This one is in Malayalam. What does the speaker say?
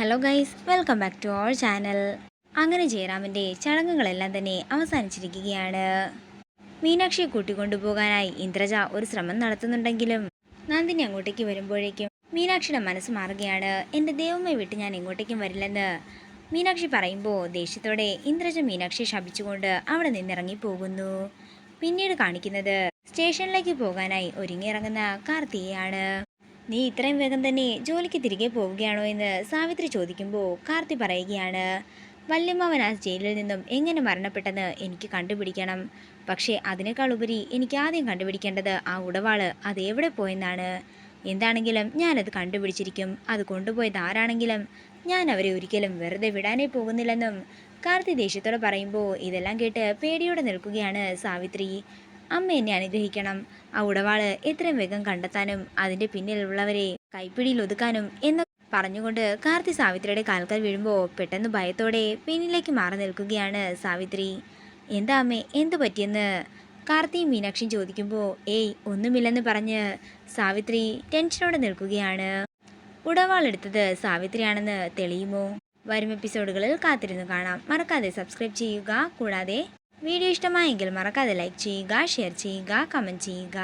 Hello guys, welcome back to our channel. അങ്ങനെ ജയറാമിൻ്റെ ചടങ്ങുകളെല്ലാം തന്നെ അവസാനിച്ചിരിക്കുകയാണ്. മീനാക്ഷിയെ കൂട്ടിക്കൊണ്ടുപോകാനായി ഇന്ദ്രജ ഒരു ശ്രമം നടത്തുന്നുണ്ടെങ്കിലും നന്ദിനി അങ്ങോട്ടേക്ക് വരുമ്പോഴേക്കും മീനാക്ഷിയുടെ മനസ്സ് മാറുകയാണ്. എൻ്റെ ദൈവമേ വിട്ട് ഞാൻ എങ്ങോട്ടേക്കും വരില്ലെന്ന് മീനാക്ഷി പറയുമ്പോൾ ദേഷ്യത്തോടെ ഇന്ദ്രജ മീനാക്ഷിയെ ശപിച്ചുകൊണ്ട് അവിടെ നിന്നിറങ്ങി പോകുന്നു. പിന്നീട് കാണിക്കുന്നത് സ്റ്റേഷനിലേക്ക് പോകാനായി ഒരുങ്ങിയിറങ്ങുന്ന കാർത്തിയെയാണ്. നീ ഇത്രയും വേഗം തന്നെ ജോലിക്ക് തിരികെ പോവുകയാണോ എന്ന് സാവിത്രി ചോദിക്കുമ്പോൾ കാർത്തി പറയുകയാണ്, വല്യമ്മാവൻ ആ ജയിലിൽ നിന്നും എങ്ങനെ മരണപ്പെട്ടെന്ന് എനിക്ക് കണ്ടുപിടിക്കണം. പക്ഷേ അതിനേക്കാൾ ഉപരി എനിക്ക് ആദ്യം കണ്ടുപിടിക്കേണ്ടത് ആ ഉടവാള് അത് എവിടെ പോയെന്നാണ്. എന്താണെങ്കിലും ഞാനത് കണ്ടുപിടിച്ചിരിക്കും. അത് കൊണ്ടുപോയത് ആരാണെങ്കിലും ഞാൻ അവരെ ഒരിക്കലും വെറുതെ വിടാനേ പോകുന്നില്ലെന്നും കാർത്തി ദേഷ്യത്തോടെ പറയുമ്പോൾ ഇതെല്ലാം കേട്ട് പേടിയോടെ നിൽക്കുകയാണ് സാവിത്രി. അമ്മ എന്നെ അനുഗ്രഹിക്കണം. ആ ഉടവാള് എത്രയും വേഗം കണ്ടെത്താനും അതിൻ്റെ പിന്നിലുള്ളവരെ കൈപ്പിടിയിൽ ഒതുക്കാനും എന്ന് പറഞ്ഞുകൊണ്ട് കാർത്തി സാവിത്രിയുടെ കാൽക്കൽ വീഴുമ്പോൾ പെട്ടെന്ന് ഭയത്തോടെ പിന്നിലേക്ക് മാറി നിൽക്കുകയാണ് സാവിത്രി. എന്താ അമ്മേ, എന്തു പറ്റിയെന്ന് കാർത്തിയും മീനാക്ഷിയും ചോദിക്കുമ്പോൾ ഒന്നുമില്ലെന്ന് പറഞ്ഞ് സാവിത്രി ടെൻഷനോടെ നിൽക്കുകയാണ്. ഉടവാളെടുത്തത് സാവിത്രിയാണെന്ന് തെളിയുമോ? വരും എപ്പിസോഡുകളിൽ കാത്തിരുന്ന് കാണാം. മറക്കാതെ സബ്സ്ക്രൈബ് ചെയ്യുക. കൂടാതെ വീഡിയോ ഇഷ്ടമായെങ്കിൽ മറക്കാതെ ലൈക്ക് ചെയ്യുക, ഷെയർ ചെയ്യുക, കമൻറ്റ് ചെയ്യുക.